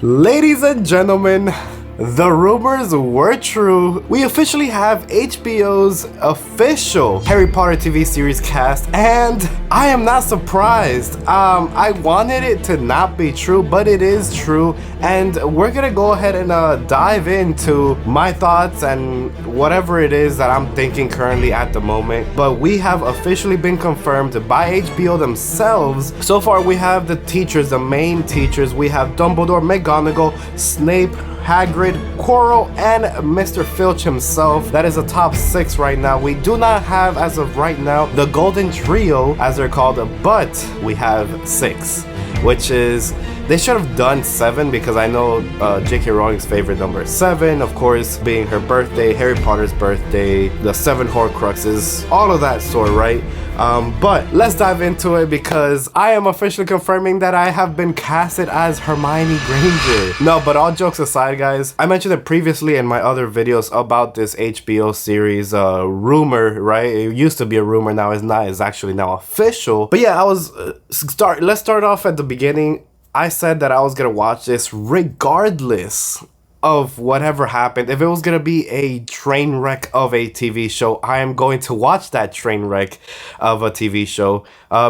Ladies and gentlemen, the rumors were true. We officially have HBO's official Harry Potter TV series cast, and I am not surprised. I wanted it to not be true, but it is true, and we're gonna go ahead and dive into my thoughts and whatever it is that I'm thinking currently at the moment. But we have officially been confirmed by HBO themselves. So far, we have the teachers, the main teachers. We have Dumbledore, McGonagall, Snape, Hagrid, Quirrell, and Mr. Filch himself. That is a top 6 right now. We do not have, as of right now, the Golden Trio, as they're called, but we have 6, which is, they should have done 7 because I know J.K. Rowling's favorite number is 7, of course, being her birthday, Harry Potter's birthday, the 7 Horcruxes, all of that sort, right? But let's dive into it because I am officially confirming that I have been casted as Hermione Granger. No, but all jokes aside, guys, I mentioned it previously in my other videos about this HBO series rumor, right? It used to be a rumor, now it's not, it's actually now official. But yeah, let's start off at the beginning. I said that I was gonna watch this regardless of whatever happened. If it was gonna be a train wreck of a TV show, I am going to watch that train wreck of a TV show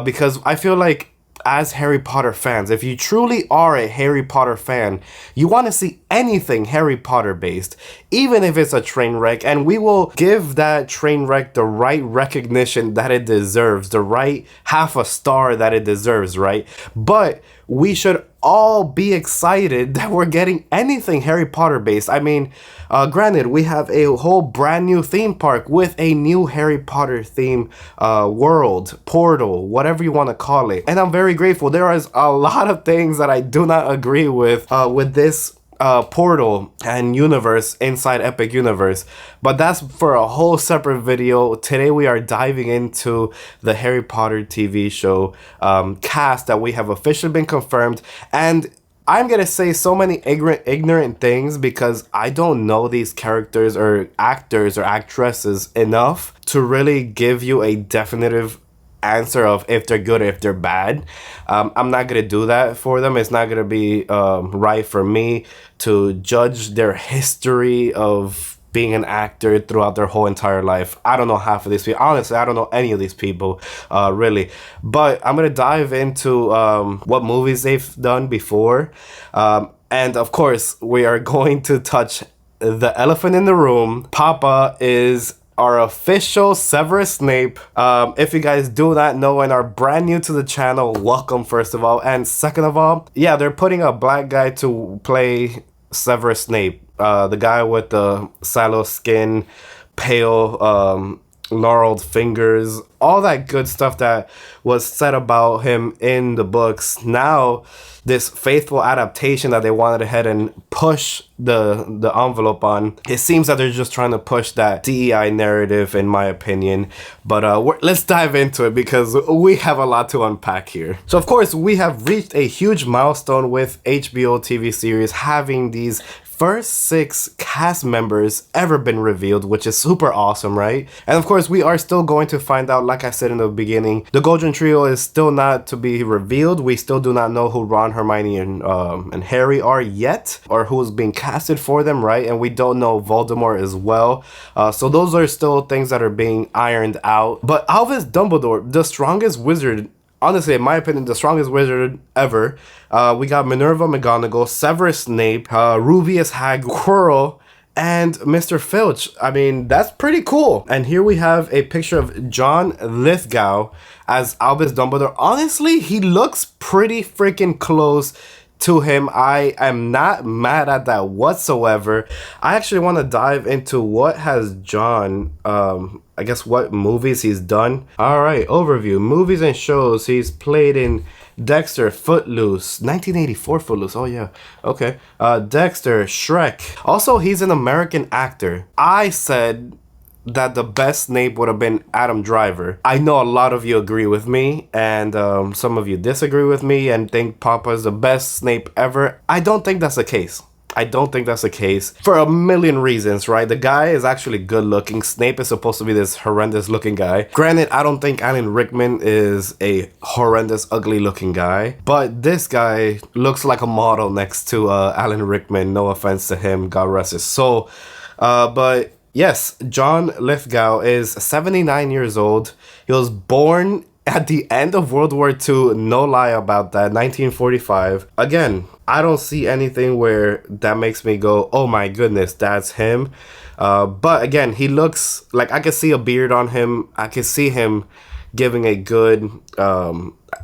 because I feel like, as Harry Potter fans, if you truly are a Harry Potter fan, you want to see anything Harry Potter based, even if it's a train wreck, and we will give that train wreck the right recognition that it deserves, the right half a star that it deserves, right? But we should all be excited that we're getting anything Harry Potter based. I mean, granted, we have a whole brand new theme park with a new Harry Potter theme world, portal, whatever you want to call it. And I'm very grateful. There is a lot of things that I do not agree with this portal and universe inside Epic Universe, but that's for a whole separate video. Today we are diving into the Harry Potter TV show cast that we have officially been confirmed, and I'm gonna say so many ignorant things because I don't know these characters or actors or actresses enough to really give you a definitive answer of if they're good or if they're bad. I'm not gonna do that for them. It's not gonna be right for me to judge their history of being an actor throughout their whole entire life. I don't know half of these people. Honestly, I don't know any of these people, really. But I'm gonna dive into what movies they've done before. And of course, we are going to touch the elephant in the room. Paapa is our official Severus Snape. If you guys do not know and are brand new to the channel, welcome first of all. And second of all, yeah, they're putting a black guy to play Severus Snape. The guy with the sallow skin, pale, gnarled fingers, all that good stuff that was said about him in the books. Now, this faithful adaptation that they wanted ahead and push the envelope on, it seems that they're just trying to push that DEI narrative, in my opinion. But let's dive into it because we have a lot to unpack here. So of course, we have reached a huge milestone with HBO TV series having these first 6 cast members ever been revealed, which is super awesome, right? And of course, we are still going to find out, like I said in the beginning, the Golden Trio is still not to be revealed. We still do not know who Ron, Hermione, and Harry are yet, or who's being casted for them, right? And we don't know Voldemort as well. So those are still things that are being ironed out. But Albus Dumbledore, the strongest wizard, honestly, in my opinion, the strongest wizard ever. We got Minerva McGonagall, Severus Snape, Rubeus Hagrid, Quirrell, and Mr. Filch. I mean, that's pretty cool. And here we have a picture of John Lithgow as Albus Dumbledore. Honestly, he looks pretty freaking close to him. I am not mad at that whatsoever. I actually want to dive into what has John, I guess what movies he's done. All right, overview. Movies and shows. He's played in Dexter, Footloose, 1984 Footloose. Oh yeah, okay. Dexter, Shrek. Also, he's an American actor. I said that the best Snape would have been Adam Driver. I know a lot of you agree with me, and some of you disagree with me and think Paapa is the best Snape ever. I don't think that's the case. I don't think that's the case for a million reasons, right? The guy is actually good looking. Snape is supposed to be this horrendous looking guy. Granted, I don't think Alan Rickman is a horrendous, ugly looking guy, but this guy looks like a model next to Alan Rickman. No offense to him, God rest his soul. But yes, John Lithgow is 79 years old. He was born at the end of World War II, no lie about that, 1945. Again, I don't see anything where that makes me go, oh my goodness, that's him. But again, he looks like I can see a beard on him. I can see him giving a good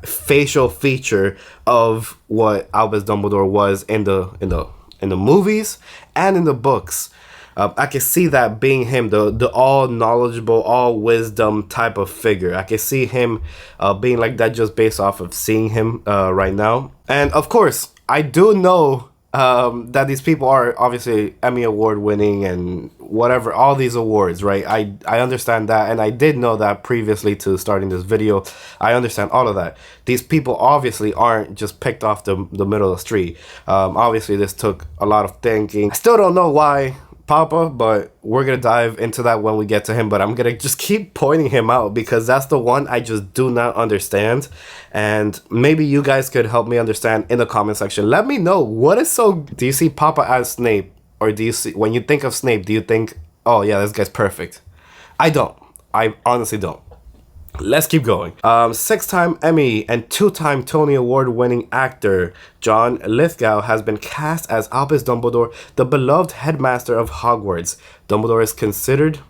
facial feature of what Albus Dumbledore was in the movies and in the books. I can see that being him, the all knowledgeable, all wisdom type of figure. I can see him being like that just based off of seeing him right now. And of course, I do know that these people are obviously Emmy Award winning and whatever, all these awards, right? I understand that, and I did know that previously to starting this video. I understand all of that. These people obviously aren't just picked off the middle of the street. Obviously, this took a lot of thinking. I still don't know why Paapa, but we're gonna dive into that when we get to him. But I'm gonna just keep pointing him out because that's the one I just do not understand, and maybe you guys could help me understand in the comment section. Let me know what is so. Do you see Paapa as Snape, or do you see, when you think of Snape, do you think, oh yeah, this guy's perfect? I don't. I honestly don't. Let's keep going. 6-time Emmy and 2-time Tony Award winning actor John Lithgow has been cast as Albus Dumbledore, the beloved headmaster of Hogwarts. Dumbledore is considered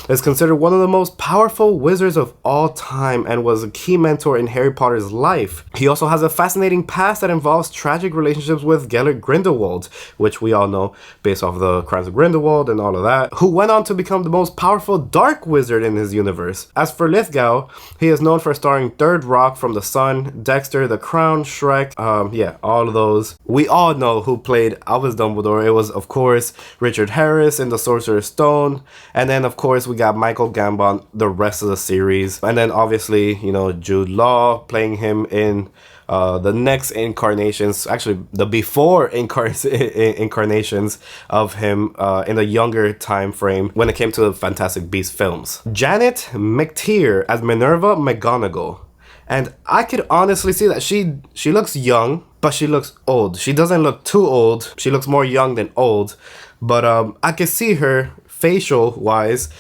one of the most powerful wizards of all time and was a key mentor in Harry Potter's life. He also has a fascinating past that involves tragic relationships with Gellert Grindelwald, which we all know based off the Crimes of Grindelwald and all of that, who went on to become the most powerful dark wizard in his universe. As for Lithgow, he is known for starring Third Rock from the Sun, Dexter, The Crown, Shrek, yeah, all of those. We all know who played Albus Dumbledore. It was, of course, Richard Harris in The Sorcerer's Stone, and then, of course, we got Michael Gambon the rest of the series, and then obviously, you know, Jude Law playing him in the next incarnations, actually the before incarnations of him in a younger time frame when it came to the Fantastic Beasts films. Janet McTeer as Minerva McGonagall, and I could honestly see that she looks young, but she looks old. She doesn't look too old. She looks more young than old, but I could see her facial wise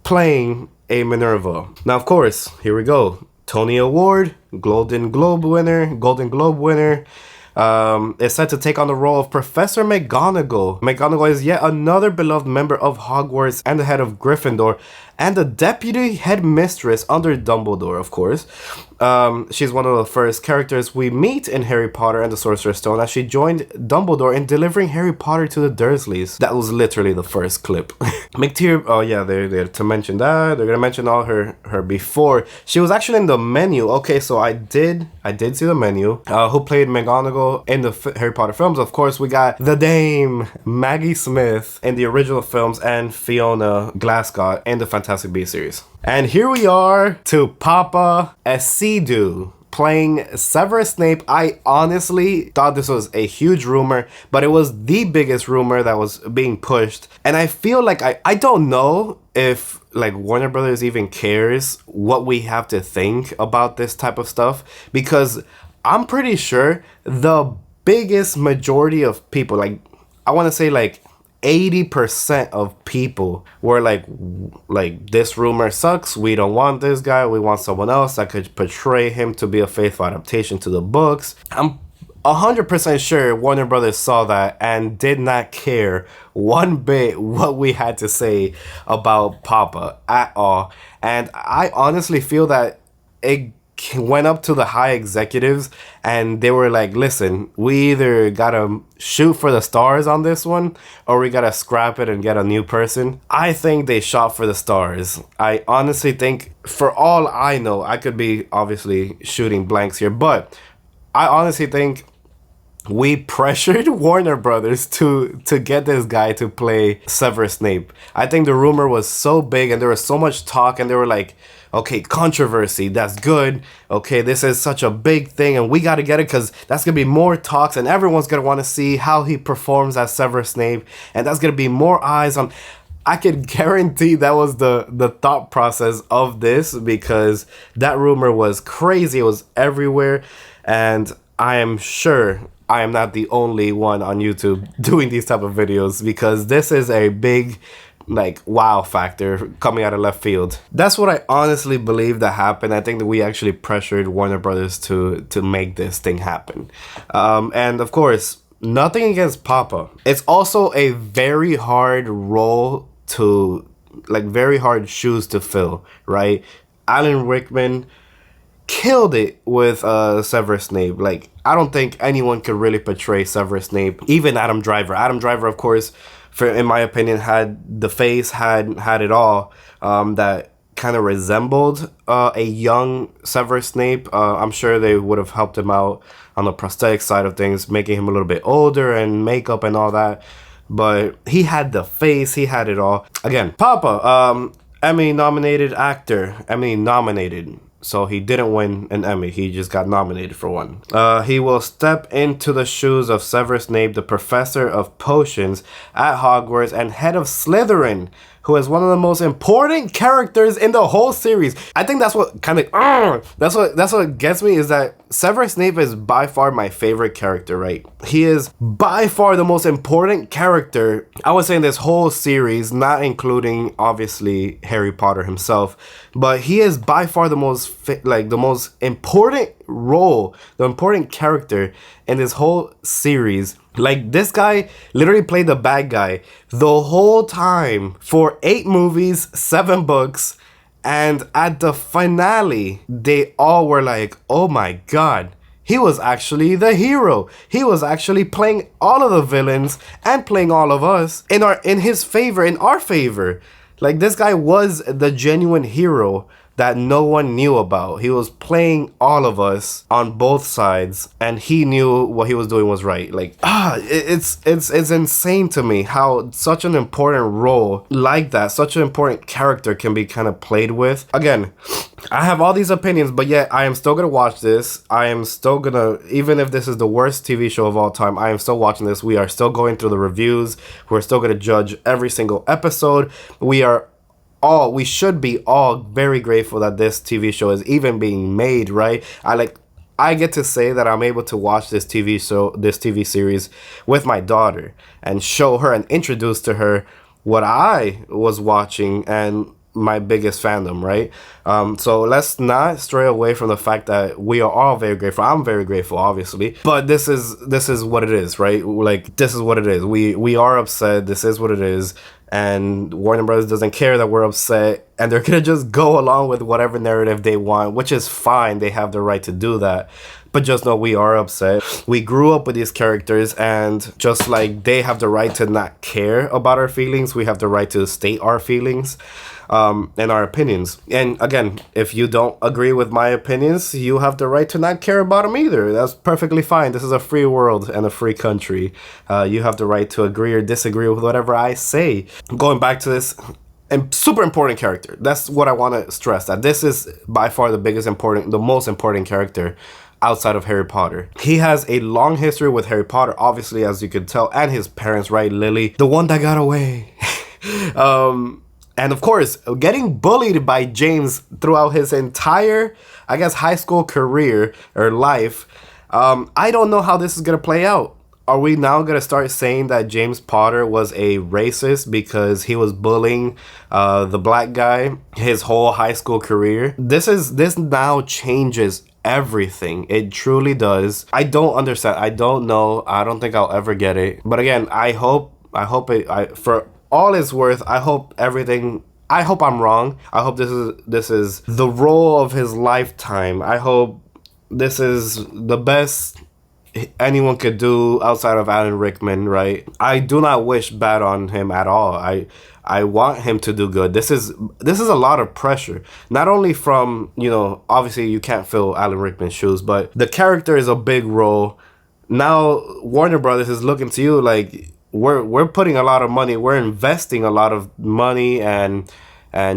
playing a Minerva. Now, of course, here we go. Tony Award, Golden Globe winner, is set to take on the role of Professor McGonagall. McGonagall is yet another beloved member of Hogwarts and the head of Gryffindor, and the deputy headmistress under Dumbledore, of course. She's one of the first characters we meet in Harry Potter and the Sorcerer's Stone, as she joined Dumbledore in delivering Harry Potter to the Dursleys. That was literally the first clip. McTeer, oh yeah, they're to mention that. They're gonna mention all her before. She was actually in the menu. Okay, so I did see the menu. Who played McGonagall in the Harry Potter films? Of course, we got the Dame Maggie Smith in the original films and Fiona Glasgow in the Fantastic Beasts series. And here we are to Paapa Essiedu playing Severus Snape. I honestly thought this was a huge rumor, but it was the biggest rumor that was being pushed. And I feel like I don't know if like Warner Brothers even cares what we have to think about this type of stuff, because I'm pretty sure the biggest majority of people, like I want to say like 80% of people were like this rumor sucks, we don't want this guy, we want someone else that could portray him to be a faithful adaptation to the books. I'm 100% sure Warner Brothers saw that and did not care one bit what we had to say about Paapa at all. And I honestly feel that it went up to the high executives and they were like, listen, we either gotta shoot for the stars on this one or we gotta scrap it and get a new person. I think they shot for the stars. I honestly think, for all I know, I could be obviously shooting blanks here, but I honestly think we pressured Warner Brothers to get this guy to play Severus Snape. I think the rumor was so big and there was so much talk and they were like, okay, controversy, that's good. Okay, this is such a big thing and we got to get it because that's going to be more talks and everyone's going to want to see how he performs as Severus Snape. And that's going to be more eyes on... I could guarantee that was the thought process of this because that rumor was crazy. It was everywhere. And I am sure I am not the only one on YouTube doing these type of videos because this is a big like wow factor coming out of left field. That's what I honestly believe that happened. I think that we actually pressured Warner Brothers to make this thing happen. And of course, nothing against Paapa. It's also a very hard role to like very hard shoes to fill, right? Alan Rickman killed it with Severus Snape. Like, I don't think anyone could really portray Severus Snape. Even Adam Driver. Adam Driver, of course, in my opinion, had the face, had it all. That kind of resembled a young Severus Snape. I'm sure they would have helped him out on the prosthetic side of things, making him a little bit older and makeup and all that. But he had the face, he had it all. Again, Paapa, Emmy-nominated actor. Emmy-nominated. So he didn't win an Emmy, he just got nominated for one. He will step into the shoes of Severus Snape, the professor of potions at Hogwarts and head of Slytherin, who is one of the most important characters in the whole series. I think that's what kind of, that's what gets me, is that Severus Snape is by far my favorite character, right? He is by far the most important character, I would say, in this whole series, not including, obviously, Harry Potter himself, but he is by far the most, the most important role, the important character in this whole series. Like, this guy literally played the bad guy the whole time for 8 movies, 7 books, and at the finale, they all were like, oh my god, he was actually the hero. He was actually playing all of the villains and playing all of us in his favor, in our favor. Like, this guy was the genuine hero that no one knew about. He was playing all of us on both sides, and he knew what he was doing was right. Like, it's insane to me how such an important role like that, such an important character can be kind of played with. Again, I have all these opinions, but yet I am still gonna watch this. I am still gonna, even if this is the worst TV show of all time, I am still watching this. We are still going through the reviews. We're still gonna judge every single episode. We should be all very grateful that this TV show is even being made, right? I get to say that I'm able to watch this TV series with my daughter and show her and introduce to her what I was watching and my biggest fandom, right? So let's not stray away from the fact that we are all very grateful. I'm very grateful, obviously, but this is what it is, right? Like, this is what it is. We are upset. This is what it is. And Warner Brothers doesn't care that we're upset, and they're gonna just go along with whatever narrative they want, which is fine. They have the right to do that. But just know we are upset. We grew up with these characters, and just like they have the right to not care about our feelings, we have the right to state our feelings and our opinions. And again, if you don't agree with my opinions, you have the right to not care about them either. That's perfectly fine. This is a free world and a free country. You have the right to agree or disagree with whatever I say. Going back to this, and super important character. That's what I want to stress, that this is by far the most important character outside of Harry Potter. He has a long history with Harry Potter, obviously, as you could tell, and his parents, right? Lily, the one that got away. And of course, getting bullied by James throughout his entire, I guess, high school career or life. I don't know how this is going to play out. Are we now going to start saying that James Potter was a racist because he was bullying the black guy his whole high school career? This now changes everything. It truly does. I don't understand. I don't know. I don't think I'll ever get it. But again, I hope for all it's worth, I hope I'm wrong. I hope this is the role of his lifetime. I hope this is the best anyone could do outside of Alan Rickman, right? I do not wish bad on him at all. I want him to do good. This is a lot of pressure. Not only from, obviously you can't fill Alan Rickman's shoes, but the character is a big role. now Warner Brothers is looking to you like we're putting a lot of money, we're investing a lot of money and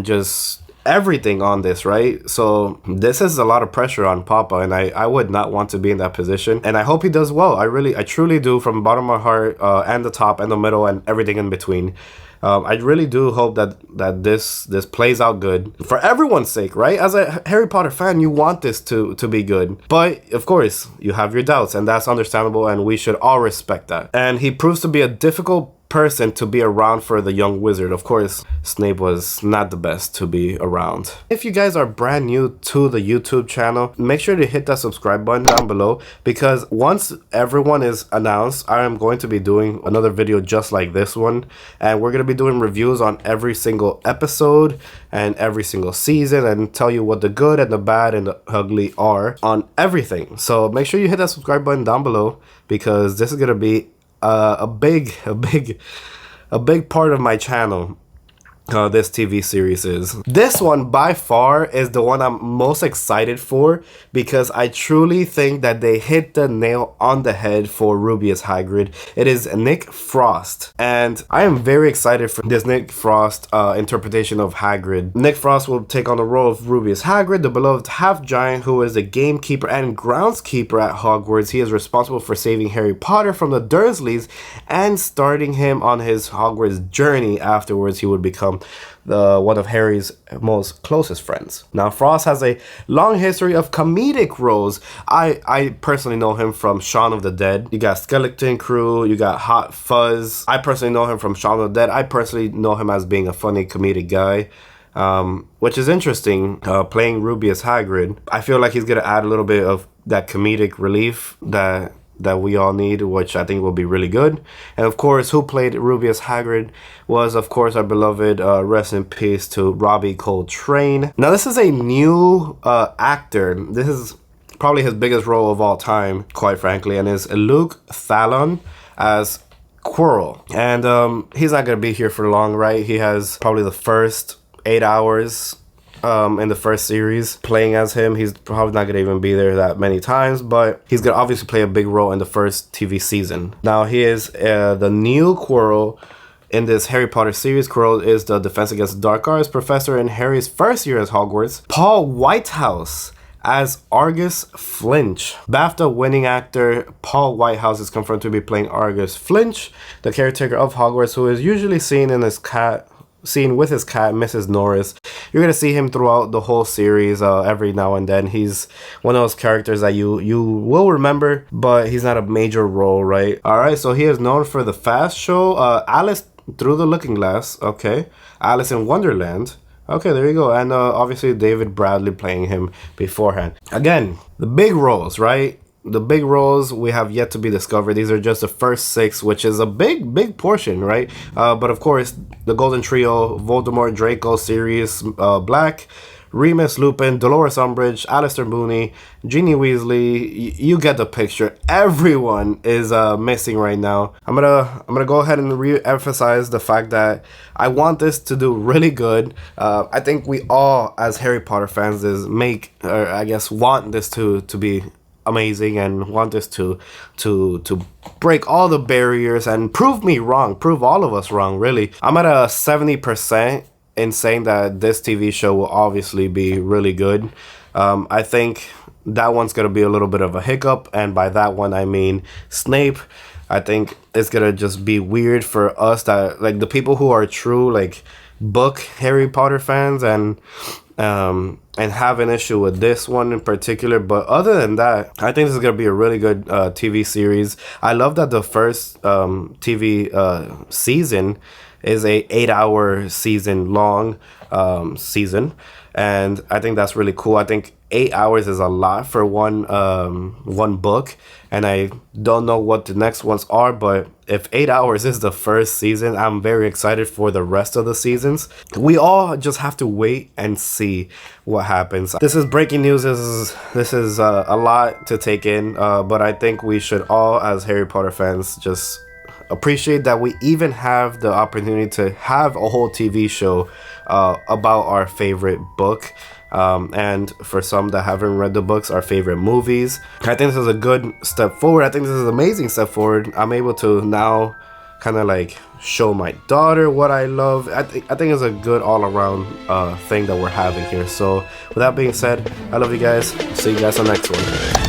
just everything on this, right? So this is a lot of pressure on Paapa, and I would not want to be in that position. And I hope he does well. I truly do, from the bottom of my heart, and the top and the middle and everything in between. I really do hope that this plays out good for everyone's sake, right? As a Harry Potter fan, you want this to be good, but of course you have your doubts, and that's understandable, and we should all respect that. And he proves to be a difficult person to be around for the young wizard. Of course, Snape was not the best to be around. If you guys are brand new to the YouTube channel, make sure to hit that subscribe button down below, because once everyone is announced, I am going to be doing another video just like this one, and we're going to be doing reviews on every single episode and every single season, and tell you what the good and the bad and the ugly are on everything. So make sure you hit that subscribe button down below, because this is going to be a big part of my channel. This TV series is. This one by far is the one I'm most excited for, because I truly think that they hit the nail on the head for Rubeus Hagrid. It is Nick Frost, and I am very excited for this Nick Frost interpretation of Hagrid. Nick Frost will take on the role of Rubeus Hagrid, the beloved half-giant who is the gamekeeper and groundskeeper at Hogwarts. He is responsible for saving Harry Potter from the Dursleys and starting him on his Hogwarts journey. Afterwards, he would become one of Harry's most closest friends. Now, Frost has a long history of comedic roles. I personally know him from Shaun of the Dead. You got Skeleton Crew, you got Hot Fuzz. I personally know him from Shaun of the Dead. I personally know him as being a funny comedic guy. Which is interesting, playing Rubeus Hagrid. I feel like he's gonna add a little bit of that comedic relief that we all need, which I think will be really good. And of course, who played Rubeus Hagrid was, of course, our beloved, rest in peace to Robbie Coltrane. Now, this is a new actor. This is probably his biggest role of all time, quite frankly, and is Luke Thalon as Quirrell. And he's not gonna be here for long, right? He has probably the first 8 hours in the first series playing as him. He's probably not gonna even be there that many times, but he's gonna obviously play a big role in the first TV season. Now, he is the new Quirrell in this Harry Potter series. Quirrell is the Defense Against Dark Arts professor in Harry's first year at Hogwarts. Paul Whitehouse as Argus Flinch. BAFTA winning actor Paul Whitehouse is confirmed to be playing Argus Flinch, the caretaker of Hogwarts, who is usually seen with his cat, Mrs. Norris. You're gonna see him throughout the whole series, every now and then. He's one of those characters that you will remember, but he's not a major role, right? All right, so he is known for the Fast Show, Alice Through the Looking Glass, okay, Alice in Wonderland. Okay, there you go. And obviously David Bradley playing him beforehand. Again, the big roles, right? The big roles we have yet to be discovered. These are just the first 6, which is a big portion, right? But of course, the Golden Trio, Voldemort, Draco, Sirius Black, Remus Lupin, Dolores Umbridge, Alistair Mooney, Ginny Weasley. You get the picture. Everyone is missing right now. I'm gonna go ahead and re-emphasize the fact that I want this to do really good. I think we all, as Harry Potter fans, want this to be amazing, and want this to break all the barriers and prove me wrong, prove all of us wrong, really. I'm at a 70% in saying that this TV show will obviously be really good. I think that one's gonna be a little bit of a hiccup, and by that one I mean Snape. I think it's gonna just be weird for us, that like the people who are true like book Harry Potter fans, and have an issue with this one in particular. But other than that, I think this is gonna be a really good TV series. I love that the first TV season is a 8-hour season long season, and I think that's really cool. I think 8 hours is a lot for one book, and I don't know what the next ones are, but if 8 hours is the first season, I'm very excited for the rest of the seasons. We all just have to wait and see what happens. This is breaking news. This is a lot to take in, but I think we should all, as Harry Potter fans, just appreciate that we even have the opportunity to have a whole TV show about our favorite book. And for some that haven't read the books, our favorite movies. I think this is a good step forward. I think this is an amazing step forward. I'm able to now kind of like show my daughter what I love. I think it's a good all-around thing that we're having here. So with that being said, I love you guys. See you guys on the next one.